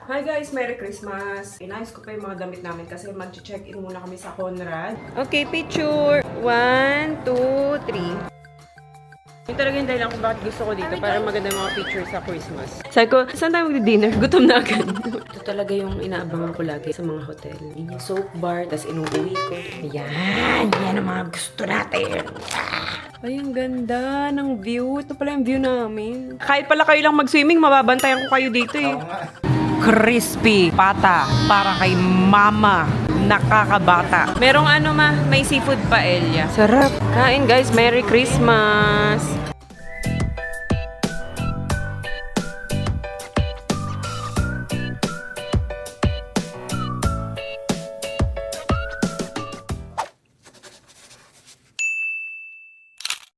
Hi guys! Merry Christmas! Inayos ko pa yung mga damit namin kasi mag-check-in muna kami sa Conrad. Okay, picture! 1, 2, 3. Yung talaga yung dahilan kung bakit gusto ko dito para maganda mga picture sa Christmas. Sabi ko, saan tayo magdi-dinner? Gutom na agad. Ito talaga yung inaabangan ko lagi sa mga hotel. Yung soap bar, tas inuuwi ko. Yan! Yan ang mga gusto natin! Ay, ang ganda ng view. Ito pala yung view namin. Kahit pala kayo lang mag-swimming, mababantayan ko kayo dito eh. Crispy pata para kay mama. Nakakabata. Merong may seafood paella. Sarap. Kain guys, Merry Christmas!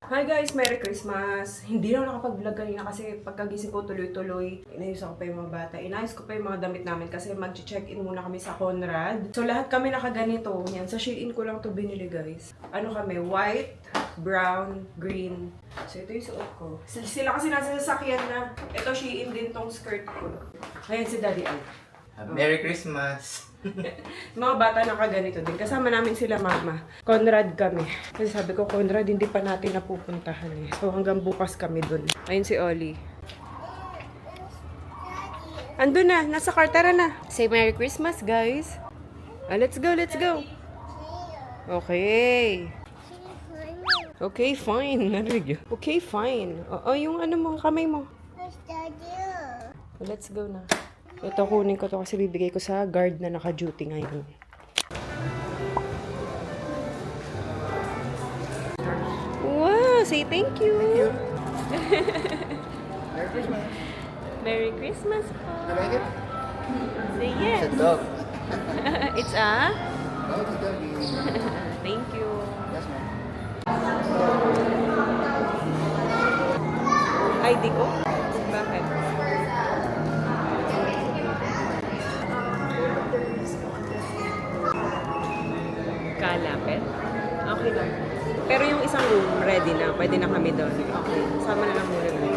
Hi guys! Merry Christmas! Hindi na ako nakapag-vlog kanina kasi pagkagising ko tuloy-tuloy, inayos ako pa yung mga bata. Inayos ko pa yung mga damit namin kasi mag-check-in muna kami sa Conrad. So lahat kami nakaganito. Yan, sa Shein ko lang to binili guys. Ano kami? White, brown, green. So ito yung suot ko. Sila kasi nasa sasakyan na. Ito Shein din tong skirt ko. Ayan si Daddy Al. Merry Christmas! Mga bata nakaganito din. Kasama namin sila mama. Conrad kami. Kasi sabi ko, Conrad, hindi pa natin napupuntahan eh. So hanggang bukas kami dun. Ayun si Ollie. Andun na. Nasa car. Tara na. Say Merry Christmas, guys. Let's go, let's go. Okay. Okay, fine. Narinig yun. Okay, fine. Oo, yung mo, kamay mo. Let's go na. Ito, kunin ko to kasi bibigay ko sa guard na naka-duty ngayon. Wow! Say thank you! Merry Christmas! Merry Christmas po! You like it? Say yes! It's a dog. It's a? No, it's a doggy. Thank you! Yes, ma'am. ID ko? Bakit? Kalapit? Okay lang. Pero yung isang room, ready na. Pwede na kami doon. Okay. Sama na lang muna doon.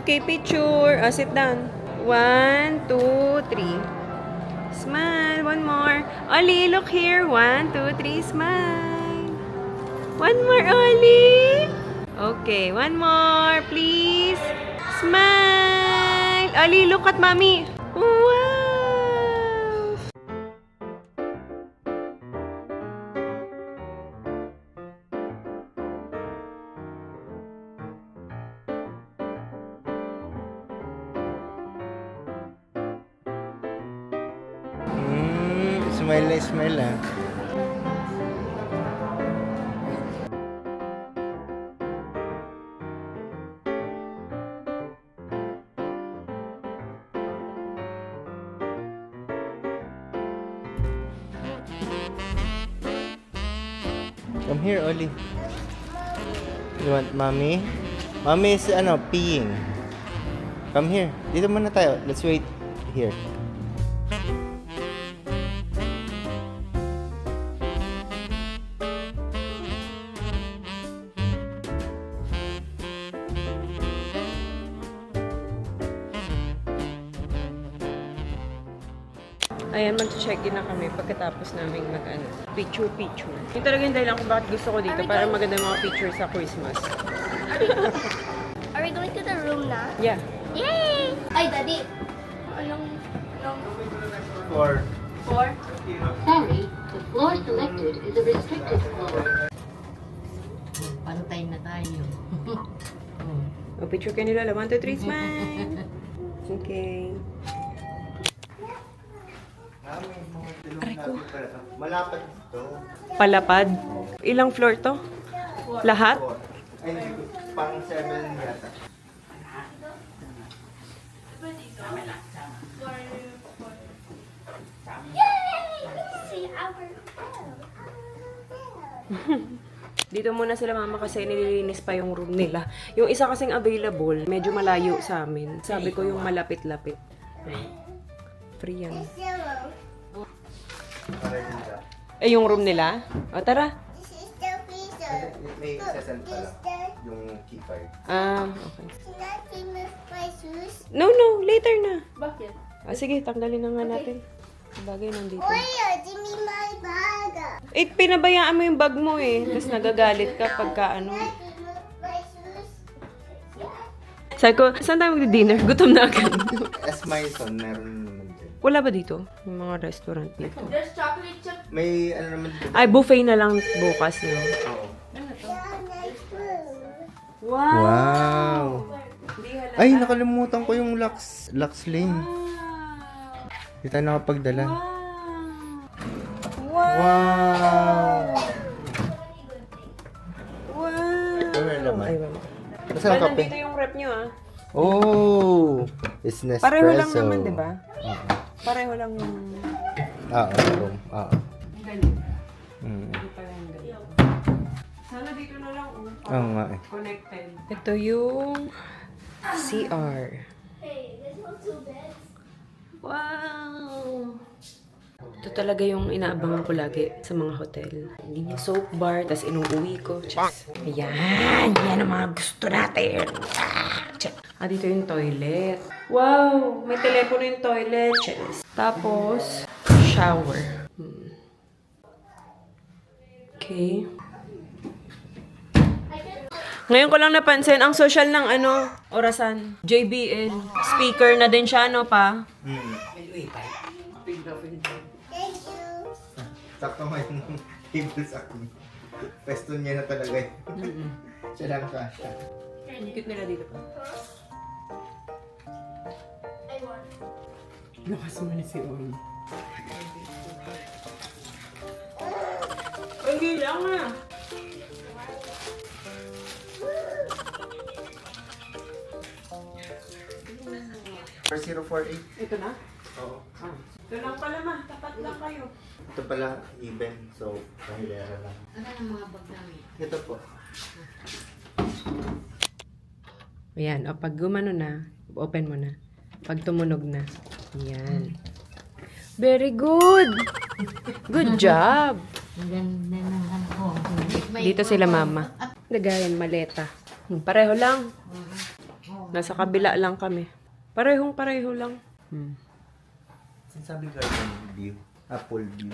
Okay, picture. Sit down. 1, 2, 3. Smile. One more. Ollie, look here. 1, 2, 3. Smile. One more, Ollie. Okay, one more, please. Smile. Ollie, look at mommy. Wow. Smile na smile ah. Come here, Ollie. You want mommy? Mommy is peeing. Come here. Dito muna tayo. Let's wait here. Ayan, mag-check-in na kami pagkatapos namin picture-picture. Yung talaga yung dahilan kung bakit gusto ko dito para maganda mga picture sa Christmas. Are we going to the room na? Yeah. Yay! Ay, Daddy! Anong... 4. Sorry, the floor selected is a restricted floor. Pantay na tayo. Picture kayo nila. 1, 2, 3, smile! Okay. Aray ko. Malapad dito. Palapad. Ilang floor to? Lahat? Ay, hindi ko. Pang 7 yata. See our... Dito muna sila mama kasi nililinis pa yung room nila. Yung isa kasing available, medyo malayo sa amin. Sabi ko yung malapit-lapit. Free yan. Yellow. Para dito. Eh, yung room nila? O, tara. This is the freezer. May session pa lang. Yung key card. Ah, okay. Not remove my shoes. No, later na. Bakit? Ah, sige, tanggalin na nga natin. Bagay nandito. Give me my bag. Eh, pinabayaan mo yung bag mo eh. Tapos nagagalit ka pagka ano. Not remove my shoes. Sabi ko, saan tayo magdi-dinner? Gutom na agad. As Myson, meron naman dyan. Wala ba dito? Yung mga restaurant dito. May ano naman dito. Ay, buffet na lang bukas, no? Oo. Yeah, nice food. Wow! Ay, nakalimutan ko yung Lux Lane. Hindi tayo nakapagdala. Wow! Wow! Ano na naman? Ay, wala. Nasaan ang kape? Nandito yung rep nyo, ah. Oh! It's Nespresso. Pareho lang naman, di ba? Pareho lang yung... Oo. Ganun. Mm. Hindi pala yung ganun. Sana dito na lang, Oo nga eh. connected. Ito yung CR. Hey, there's no two beds. Wow! Ito talaga yung inaabangan ko lagi sa mga hotel. Hindi niya soap bar, tas inuuwi ko. Chas. Ayan! Yan ang mga gusto natin! Dito yung toilet. Wow! May telepono yung toilet. Chas. Tapos, shower. Okay. Ngayon ko lang napansin, ang social ng orasan, JBL. Speaker na din siya, pa? Thank you. Sakto nga yung table sa akin. Pesto niya na talaga eh. Siya lang kasha. Ang cute nila dito pa. I want. Nakasumali si Owen. Hindi lang ah. For 048. Ito na? Oo. Ito lang pala ma. Tapat lang kayo. Ito pala even. So, pahilera lang. Ano ang mga bag namin? Ito po. Ayan. O pag gumano na, open mo na. Pag tumunog na. Ayan. Very good! Good job! Ang ganda ng ano. Dito sila mama. Lagayan, maleta. Pareho lang. Nasa kabila lang kami. Pareho lang. Sinasabi garden view. Apple view.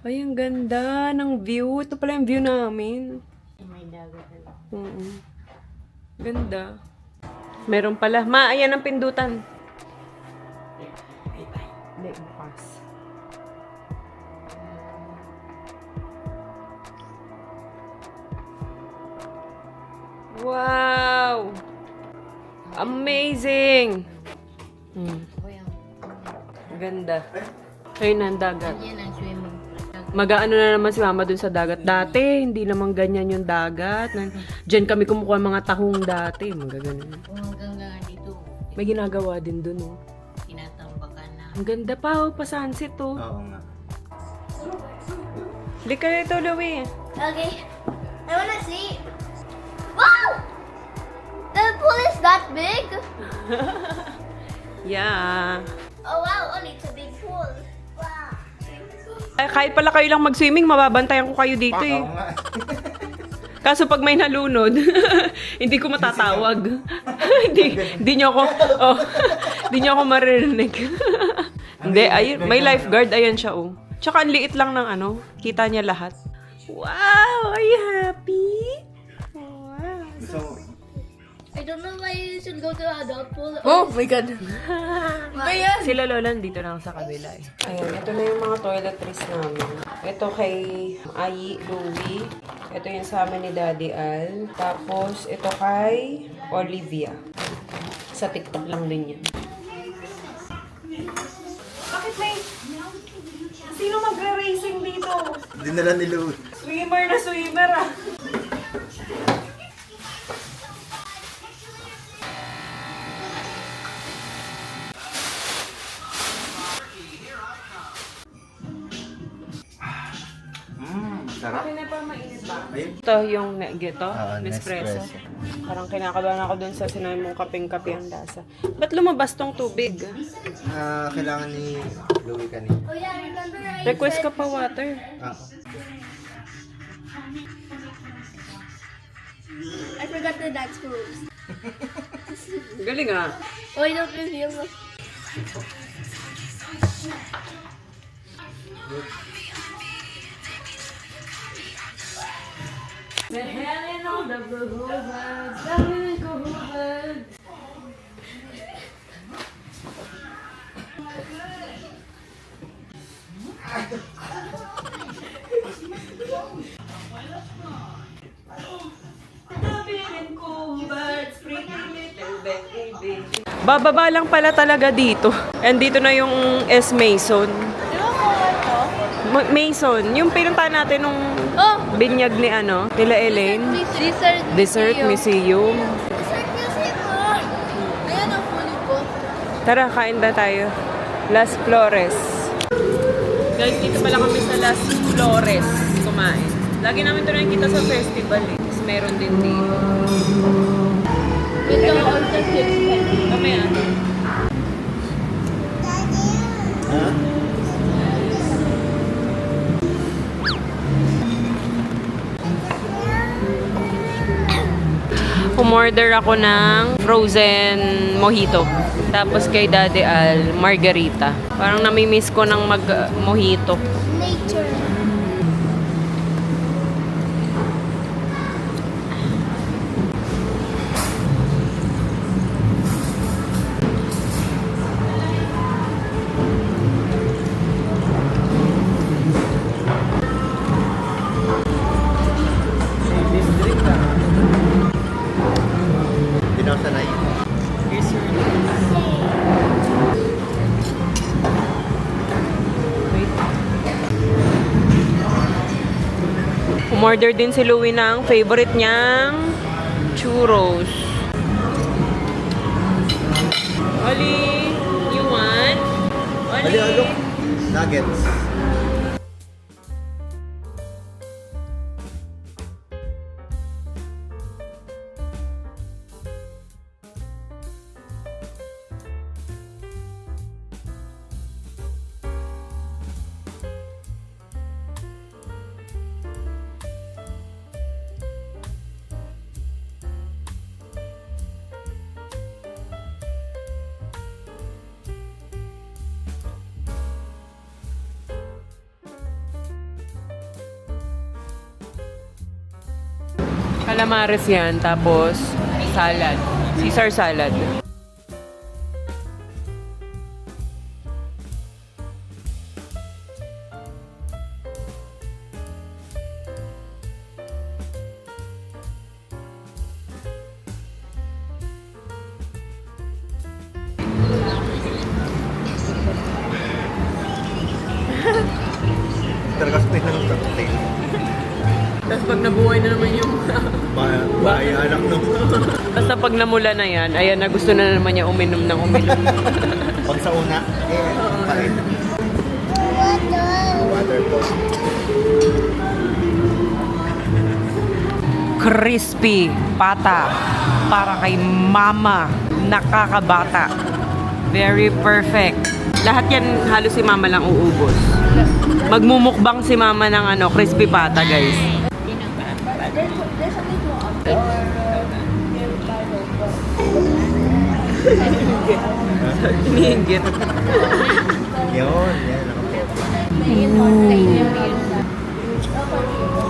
Ay, ang ganda ng view. Ito pala yung view namin. May dagat. Ganda. Meron pala. Ma, ayan ang pindutan. Hindi, bukas. Wow! Amazing! Ganda. Ayun na ang dagat. Yan ang swimming pool. Mag-aano na naman si mama dun sa dagat. Dati, hindi naman ganyan yung dagat. Diyan kami kumukuha ng mga tahong dati. Magaganon. Kung hanggang nga dito, May ginagawa din dun, oh. tinatambakan na. Ang ganda pa, oh. Pa-sunset, oh. Oo nga. Lika ito, Louie. Okay. I wanna see. Wow! The pool is that big? Yeah. Oh wow, only it's a big pool. Wow. Ay, kahit pala kayo lang mag-swimming, mababantayan ko kayo dito, eh. Oo nga. Kaso pag may nalunod, hindi ko matatawag. hindi niyo ako, oh, hindi niyo ako maririnig. Hindi, ayun, may lifeguard, ayan siya, oh. Tsaka ang liit lang ng kita niya lahat. Wow! Are you happy? Wow. So, I don't know why you should go to the adult pool. Oh my God! Sila Lola dito lang sa kabila, eh. Ayan, ito na yung mga toiletries namin. Ito kay Ayi, Louie. Ito yung sa amin ni Daddy Al. Tapos, ito kay Olivia. Sa TikTok lang din yan. Bakit may... Sino magre-racing dito? dinala ni Lou. Swimmer na swimmer, ah. Sarap. na pa mainit ba? Ayun. Ito yung gito, Oo, Nespresso. Nespresso. Parang kinakabahan ako dun sa sinabi mong kapeng-kape ang lasa. Ba't lumabas tong tubig? Kailangan ni Louie kanina. Oh yeah, remember I Request ka pa water. I forgot the dance moves. Galing ah. Oh, I don't reveal them. Bababa lang pala talaga dito. And dito na yung S. Mason. Di ba ko ito? Mason, yung pinuntahan natin nung Oh! binyag ni nila Elaine. Dessert Museum. Dessert museum mo! Ayan ang huli ko. Tara, kain na tayo. Las Flores. Guys, dito pala kami sa Las Flores kumain. Lagi namin ito nakikita sa festival eh. Tapos meron din dito. Ito all the chips. Mamaya. Umorder ako ng frozen mojito. Tapos kay Daddy Al, margarita. Parang nami-miss ko ng mag-mojito. Nature. Hindi na ako sanay. Here's your Umorder din si Louie ng favorite niyang churros. Oli, you want? Oli. Look. Nuggets. Calamares yan, tapos salad. Caesar salad. Talaga sa ng cocktail. Tapos pag nabuhay na naman yung... Bahay anak no. Basta pag namula na yan, ayan na gusto na naman niya uminom ng uminom. Pag sa una, kain. Water po. Crispy pata para kay mama, nakakabata. Very perfect. Lahat yan halos si mama lang uubos. Magmumukbang si mama ng crispy pata, guys. Hinihigit. Yun, yan. Nakapopo.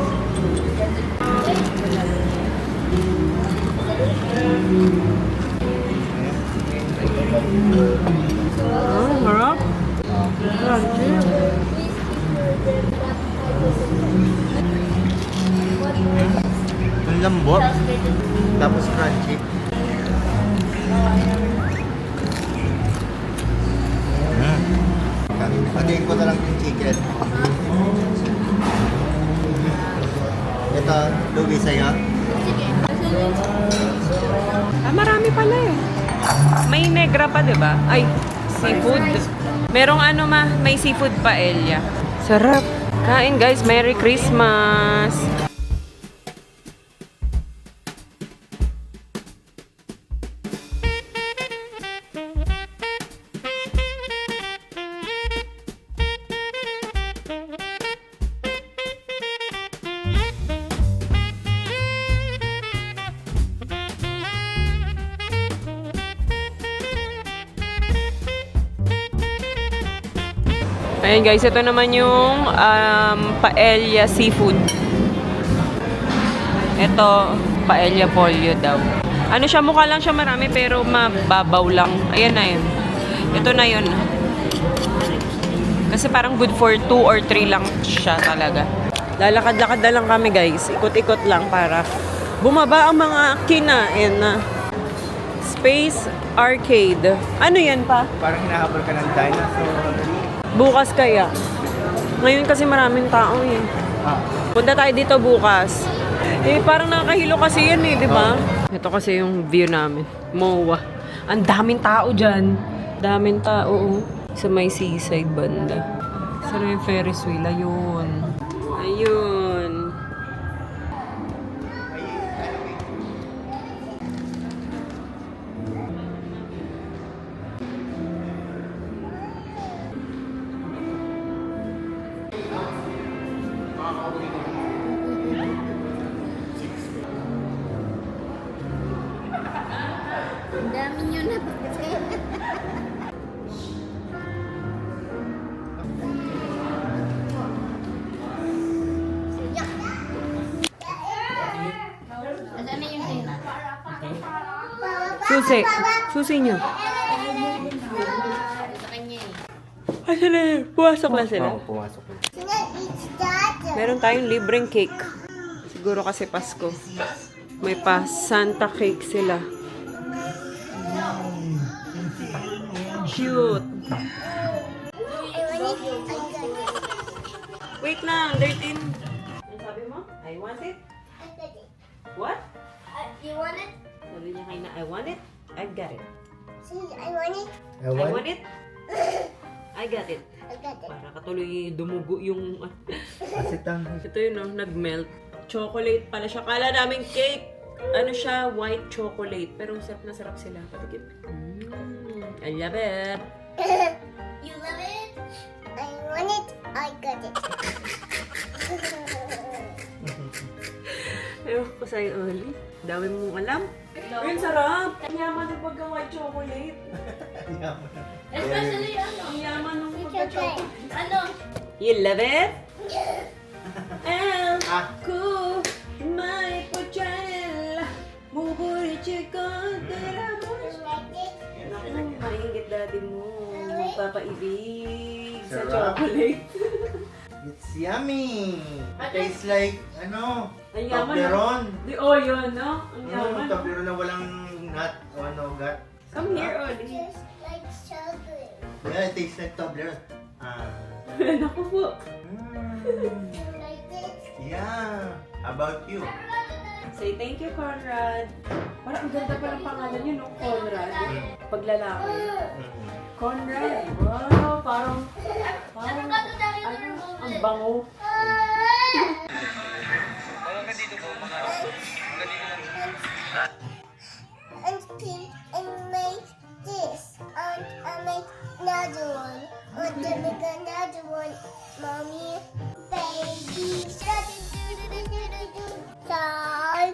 Harap. Ang lambot. Tapos crunchy. Patayin ko na lang yung chicken. Ito, Louie sa'yo. Marami pala eh. May negra pa, di ba? Ay, seafood. Merong may seafood paella. Sarap. Kain, guys. Merry Christmas. Ayan guys, ito naman yung paella seafood. Ito, paella pollo daw. Ano siya, mukha lang siya marami pero mababaw lang. Ayan na yun. Ito na yun. Kasi parang good for 2 or 3 lang siya talaga. Lalakad-lakad na lang kami guys. Ikot-ikot lang para bumaba ang mga kinain na Space Arcade. Ano yan pa? Parang hinahabol ka ng dinosaur. Bukas kaya. Ngayon kasi maraming tao eh. Punta tayo dito bukas. Eh, parang nakakahilo kasi yan eh, di ba? Ito kasi yung view namin. MOA. Ang daming tao dyan. Daming tao. Sa may seaside banda. Sa may Ferris wheel. Ayun. Ayun. Ang dami nyo na. Asan na yung tela? Susi. Susi nyo. Sa kanya eh. Ay, sila. Pumasok na sila. Oo, pumasok na. Meron tayong libreng cake. Siguro kasi Pasko. May pa Santa cake sila. Cute. Wait lang, 13. Ano sabi mo? I want it? What? You want it? Sabi niya kayo na, I want it? I got it. See, I want it. I want it? I got it. I got it. Para katuloy dumugo yung... Asitang. Ito yun, no? Nag-melt. Chocolate pala siya. Kala namin cake. Ano siya? White chocolate. Pero sarap na sarap sila. Patigit. I love it. You love it? I want it. I got it. Ewan ko sa'yo, Oli. Dami mong alam. Ayun, sarap. Ang yaman ng pagka-white chocolate. Especially Ang yaman ng Okay. pagka-chocolate. Ano? You love it? And Ah. cool, my pochella. Muburi chikon, tira mo. Naku, mahingit dati mo. Magpapaibig sa Sarap. chocolate. It's yummy. It tastes like, Ang yaman. Toblerone. Di, oh, yun, no? Ang yaman. Toblerone na walang nut o nougat. Come here, Oli. Just like chocolate. Yeah, it tastes like Toblerone. Naku po. Like this. Yeah. How about you? Say thank you, Conrad. Parang ang ganda pa ng pangalan niyo, no? Conrad. Paglalaki. Conrad. Wow, parang ang bango. And pink and make this. And I make another one. And then make another one. Mommy, baby, shark, shark, shark.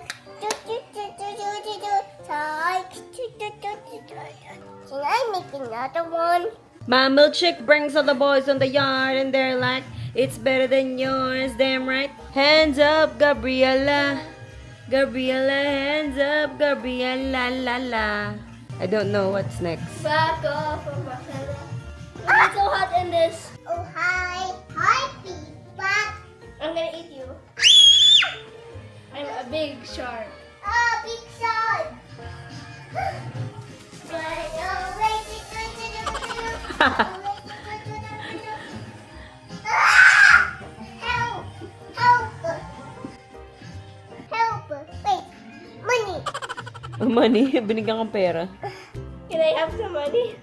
Can I make another one? Mammal chick brings all the boys on the yard and they're like, it's better than yours, damn right. Hands up, Gabriella. Gabriella, hands up, Gabriella, la la. I don't know what's next. Back off from my fellow. It's so hot in this. Oh, hi. Hi, Peepak. I'm gonna eat you. I'm a big shark. Oh, big shark. Help! Help! Help! Wait, money. Money, binigyan kang pera. Can I have some money?